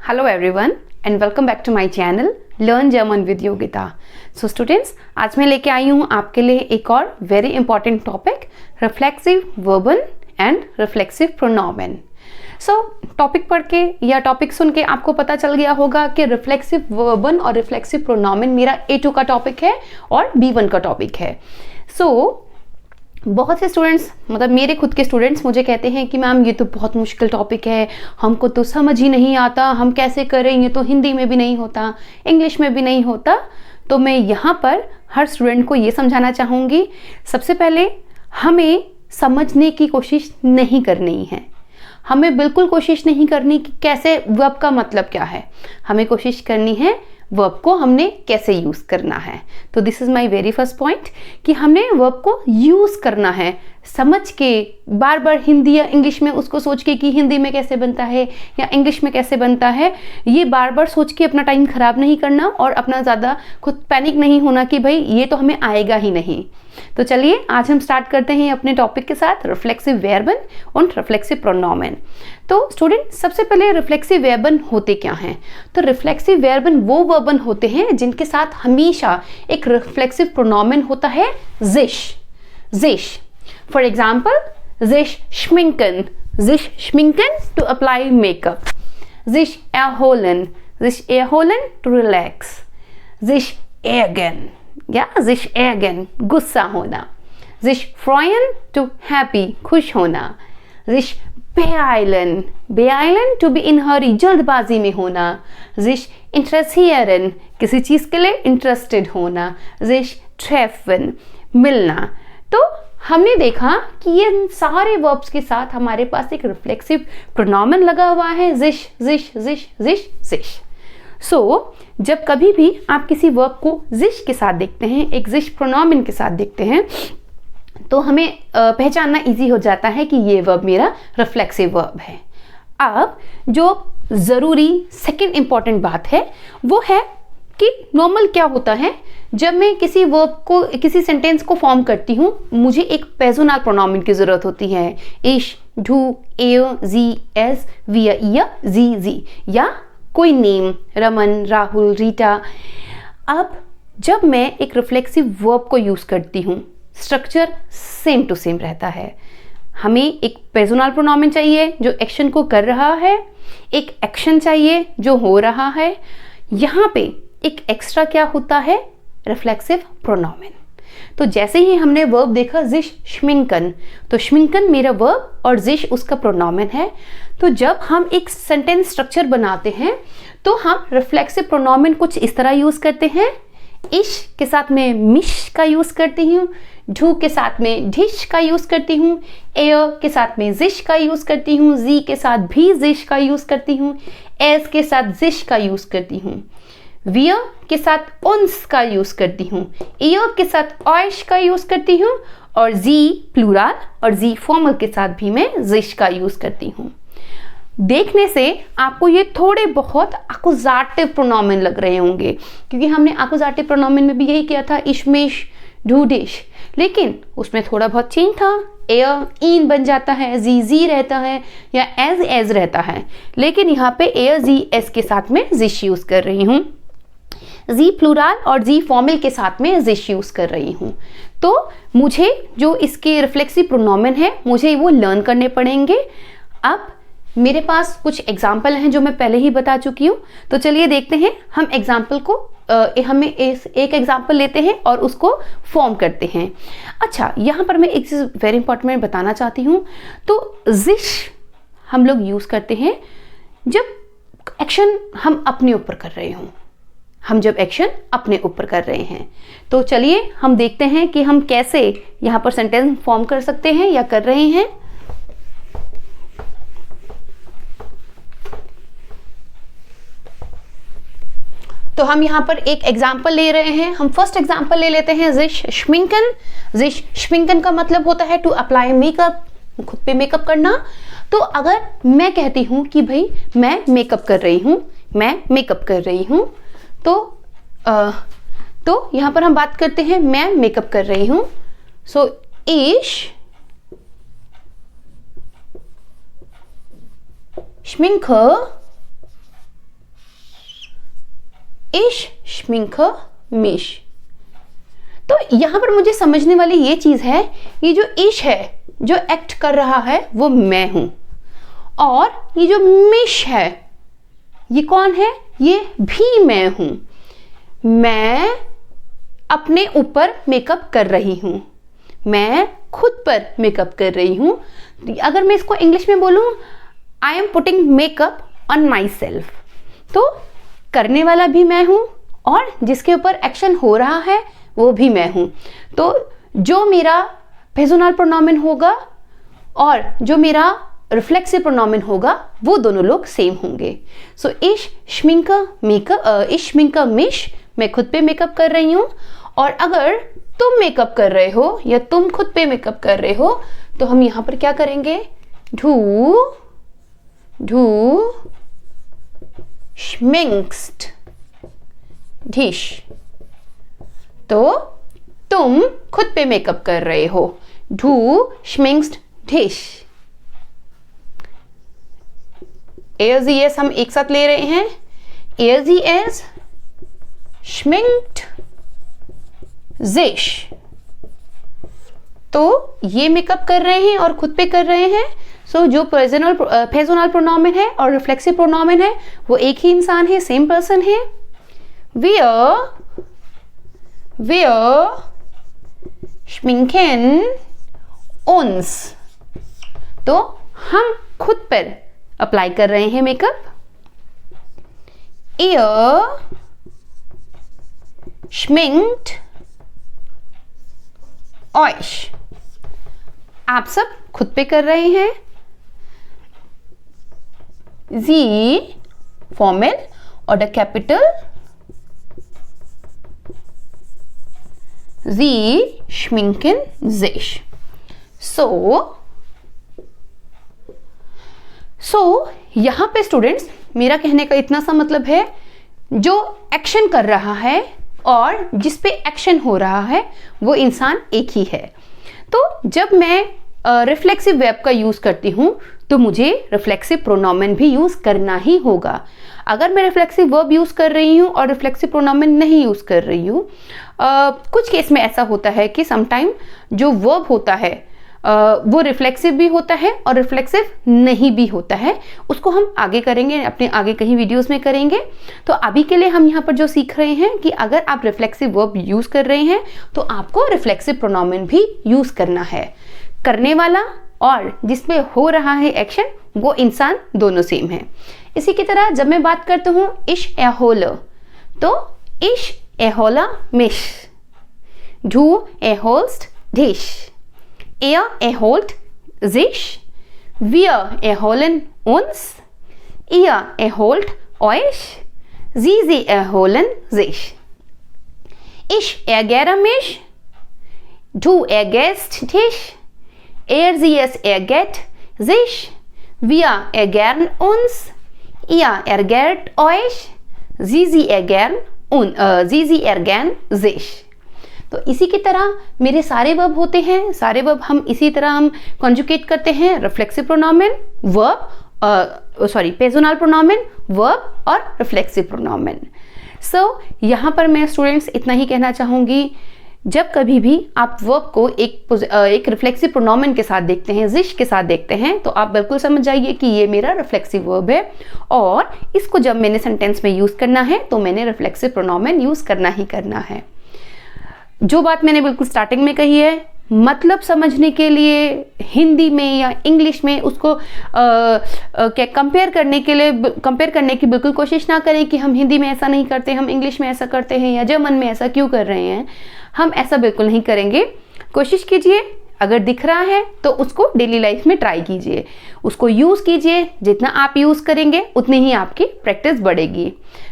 Hello everyone and welcome back to my channel Learn German with Yogita. So students, आज मैं लेके आई हूँ आपके लिए एक और वेरी इंपॉर्टेंट टॉपिक रिफ्लेक्सिव वर्बन एंड रिफ्लेक्सिव प्रोनोमेन. सो टॉपिक पढ़ के या टॉपिक सुन के आपको पता चल गया होगा कि रिफ्लेक्सिव वर्बन और रिफ्लेक्सिव प्रोनोमेन मेरा A2 का टॉपिक है और B1 का टॉपिक है. सो बहुत से स्टूडेंट्स, मतलब मेरे खुद के स्टूडेंट्स मुझे कहते हैं कि मैम ये तो बहुत मुश्किल टॉपिक है, हमको तो समझ ही नहीं आता, हम कैसे करें, ये तो हिंदी में भी नहीं होता, इंग्लिश में भी नहीं होता. तो मैं यहाँ पर हर स्टूडेंट को ये समझाना चाहूँगी, सबसे पहले हमें समझने की कोशिश नहीं करनी है. हमें बिल्कुल कोशिश नहीं करनी कि कैसे वर्ब का मतलब क्या है, हमें कोशिश करनी है वर्ब को हमने कैसे यूज़ करना है. तो this is my very first point कि हमने वर्ब को यूज़ करना है समझ के, बार बार हिंदी या इंग्लिश में उसको सोच के कि हिंदी में कैसे बनता है या इंग्लिश में कैसे बनता है, ये बार बार सोच के अपना टाइम ख़राब नहीं करना और अपना ज़्यादा खुद पैनिक नहीं होना कि भाई ये तो हमें आएगा ही नहीं. तो चलिए आज हम स्टार्ट करते हैं अपने टॉपिक के साथ रिफ्लेक्सिव वर्बन और रिफ्लेक्सिव प्रोनोमेन. तो स्टूडेंट, सबसे पहले रिफ्लेक्सिव वर्बन होते क्या हैं? तो रिफ्लेक्सिव वर्बन वो वर्बन होते हैं जिनके साथ हमेशा एक रिफ्लेक्सिव प्रोनोमेन होता है जिश. जिश फॉर एग्जाम्पल, जिश schminken, जिश schminken टू अप्लाई मेकअप, जिश erholen टू रिलैक्स, जिश ärgern या जिश ärgern गुस्सा होना, जिश freuen टू हैप्पी खुश होना, जिश beeilen टू बी इन हरी जल्दबाजी में होना, जिश interessieren किसी चीज के लिए इंटरेस्टेड होना, जिश treffen मिलना. तो हमने देखा कि ये सारे वर्ब्स के साथ हमारे पास एक रिफ्लेक्सिव प्रोनोमेन लगा हुआ है, जिश जिश जिश जिश जिश. सो जब कभी भी आप किसी वर्ब को जिश के साथ देखते हैं, एक जिश प्रोनोमेन के साथ देखते हैं, तो हमें पहचानना इजी हो जाता है कि ये वर्ब मेरा रिफ्लेक्सिव वर्ब है. अब जो ज़रूरी सेकंड इंपॉर्टेंट बात है वो है कि नॉर्मल क्या होता है, जब मैं किसी वर्ब को, किसी सेंटेंस को फॉर्म करती हूँ, मुझे एक पर्सनल प्रोनोमेन की ज़रूरत होती है. इश, ढू, ए, जी, एस, वी, या जी जी, या कोई नेम, रमन, राहुल, रीटा. अब जब मैं एक रिफ्लेक्सिव वर्ब को यूज़ करती हूँ, स्ट्रक्चर सेम टू सेम रहता है. हमें एक पर्सनल प्रोनोमेन चाहिए जो एक्शन को कर रहा है, एक एक्शन चाहिए जो हो रहा है. यहाँ पे एक एक्स्ट्रा क्या होता है, रिफ्लेक्सिव प्रोनोमेन. तो जैसे ही हमने वर्ब देखा जिश schminken, तो schminken मेरा वर्ब और जिश उसका प्रोनोमेन है. तो जब हम एक सेंटेंस स्ट्रक्चर बनाते हैं तो हम रिफ्लेक्सिव प्रोनोमेन कुछ इस तरह यूज करते हैं. इश के साथ में मिश का यूज करती हूँ, ढू के साथ में ढिश का यूज करती हूँ, ए के साथ में जिश का यूज करती हूँ, जी के साथ भी जिश का यूज करती हूँ, एस के साथ जिश का यूज करती हूँ, विय के साथ उन्स का यूज करती हूँ, इय के साथ ऑयश का यूज करती हूँ, और जी प्लूरल और जी फॉर्मल के साथ भी मैं जिश का यूज करती हूँ. देखने से आपको ये थोड़े बहुत अकुजाटिव प्रोनोमेन लग रहे होंगे, क्योंकि हमने अकुजाटिव प्रोनोमेन में भी यही किया था, इशमिश, ढूडिश, लेकिन उसमें थोड़ा बहुत चेंज था. एयर इन बन जाता है, जी जी रहता है, या एज रहता है. लेकिन यहाँ पे एयर जी एस के साथ में जिश यूज कर रही हूँ, जी प्लूरल और जी फॉर्मल के साथ में जिश यूज कर रही हूँ. तो मुझे जो इसके रिफ्लेक्सिव प्रोनोमेन है मुझे वो लर्न करने पड़ेंगे. अब मेरे पास कुछ एग्जाम्पल हैं जो मैं पहले ही बता चुकी हूँ. तो चलिए देखते हैं हम एग्जाम्पल को, हमें एक एग्जाम्पल लेते हैं और उसको फॉर्म करते हैं. अच्छा, यहाँ पर मैं एक चीज़ वेरी इंपॉर्टेंट मैं बताना चाहती हूँ. तो जिश हम लोग यूज़ करते हैं जब एक्शन हम अपने ऊपर कर रहे हों, हम जब एक्शन अपने ऊपर कर रहे हैं. तो चलिए हम देखते हैं कि हम कैसे यहाँ पर सेंटेंस फॉर्म कर सकते हैं या कर रहे हैं. तो हम यहाँ पर एक एग्जाम्पल ले रहे हैं. हम फर्स्ट एग्जाम्पल ले लेते हैं जिश schminken. जिश schminken का मतलब होता है टू अप्लाई मेकअप, खुद पे मेकअप करना. तो अगर मैं कहती हूँ कि भाई मैं मेकअप कर रही हूँ, मैं मेकअप कर रही हूँ, तो यहाँ पर हम बात करते हैं मैं मेकअप कर रही हूँ. सो ich schminke ich schminke mich। तो यहाँ पर मुझे समझने वाली ये चीज है, ये जो इश है जो एक्ट कर रहा है वो मैं हूं, और ये जो मिश है ये कौन है, ये भी मैं हूं। मैं अपने ऊपर मेकअप कर रही हूं, मैं खुद पर मेकअप कर रही हूं। अगर मैं इसको इंग्लिश में बोलूं, I am putting makeup on my self, तो करने वाला भी मैं हूं और जिसके ऊपर एक्शन हो रहा है वो भी मैं हूं। तो जो मेरा पेर्सोनल प्रोनोमेन होगा और जो मेरा रिफ्लेक्सिव प्रोनोमेन होगा वो दोनों लोग सेम होंगे। सो ich schminke mich, मैं खुद पे मेकअप कर रही हूं। और अगर तुम मेकअप कर रहे हो या तुम खुद पे मेकअप कर रहे हो तो हम यहां पर क्या करेंगे, du schminkst dich। तो तुम खुद पे मेकअप कर रहे हो, du schminkst dich। हम एक साथ ले रहे हैं, er schminkt sich। तो ये मेकअप कर रहे हैं और खुद पे कर रहे हैं। सो जो पेर्सोनल प्रोनोमेन है और रिफ्लेक्सिव प्रोनोमेन है वो एक ही इंसान है, सेम पर्सन है। Wir schminken uns। तो हम खुद पर अप्लाई कर रहे हैं मेकअप। Ihr schminkt euch। आप सब खुद पे कर रहे हैं। Sie फॉर्मल और the capital, Sie schminken sich। सो यहां पे स्टूडेंट्स मेरा कहने का इतना सा मतलब है, जो एक्शन कर रहा है और जिस पे एक्शन हो रहा है वो इंसान एक ही है। तो जब मैं रिफ्लेक्सिव वर्ब का यूज करती हूं तो मुझे रिफ्लेक्सिव प्रोनोमेन भी यूज करना ही होगा। अगर मैं रिफ्लेक्सिव वर्ब यूज कर रही हूं और रिफ्लेक्सिव प्रोनोमेन नहीं यूज कर रही हूं, कुछ केस में ऐसा होता है कि समटाइम जो वर्ब होता है वो रिफ्लेक्सिव भी होता है और रिफ्लेक्सिव नहीं भी होता है। उसको हम आगे करेंगे, अपने आगे कहीं वीडियोस में करेंगे। तो अभी के लिए हम यहाँ पर जो सीख रहे हैं कि अगर आप रिफ्लेक्सिव वर्ब यूज कर रहे हैं तो आपको रिफ्लेक्सिव प्रोनोमेन भी यूज करना है। करने वाला और जिसमें हो रहा है एक्शन वो इंसान दोनों सेम है। इसी की तरह जब मैं बात करता हूँ ich erhole, तो ich erhole mich, du erholst dich, er erholt sich, wir erholen uns, ihr erholt euch, sie erholen sich। Ich ärgere mich, du ärgerst dich, es ärgert sich, wir ärgern uns, ihr ärgert euch, sie ärgern sich। तो इसी की तरह मेरे सारे verb होते हैं, सारे verb हम इसी तरह हम कॉन्जुगेट करते हैं। रिफ्लेक्सिव प्रोनोमेन, वर्ब, पेर्सोनल प्रोनोमेन, वर्ब और रिफ्लेक्सिव प्रोनोमेन। सो यहाँ पर मैं स्टूडेंट्स इतना ही कहना चाहूँगी, जब कभी भी आप वर्ब को एक रिफ्लेक्सिव प्रोनोमेन के साथ देखते हैं, जिश के साथ देखते हैं, तो आप बिल्कुल समझ जाइए कि ये मेरा रिफ्लेक्सिव वर्ब है और इसको जब मैंने सेंटेंस में यूज करना है तो मैंने रिफ्लेक्सिव प्रोनोमेन यूज करना ही करना है। जो बात मैंने बिल्कुल स्टार्टिंग में कही है, मतलब समझने के लिए हिंदी में या इंग्लिश में उसको क्या कंपेयर करने की बिल्कुल कोशिश ना करें कि हम हिंदी में ऐसा नहीं करते, हम इंग्लिश में ऐसा करते हैं या जर्मन में ऐसा क्यों कर रहे हैं। हम ऐसा बिल्कुल नहीं करेंगे। कोशिश कीजिए, अगर दिख रहा है तो उसको डेली लाइफ में ट्राई कीजिए, उसको यूज़ कीजिए। जितना आप यूज़ करेंगे उतनी ही आपकी प्रैक्टिस बढ़ेगी।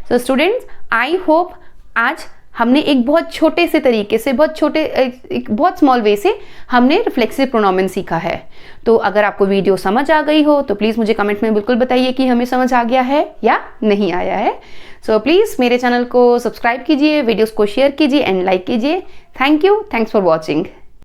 सो स्टूडेंट्स, आई होप आज हमने एक बहुत छोटे से तरीके से, एक बहुत स्मॉल वे से हमने रिफ्लेक्सिव प्रोनोमेन सीखा है। तो अगर आपको वीडियो समझ आ गई हो तो प्लीज़ मुझे कमेंट में बिल्कुल बताइए कि हमें समझ आ गया है या नहीं आया है। सो प्लीज़ मेरे चैनल को सब्सक्राइब कीजिए, वीडियोस को शेयर कीजिए एंड लाइक कीजिए। Thank you, thanks for watching.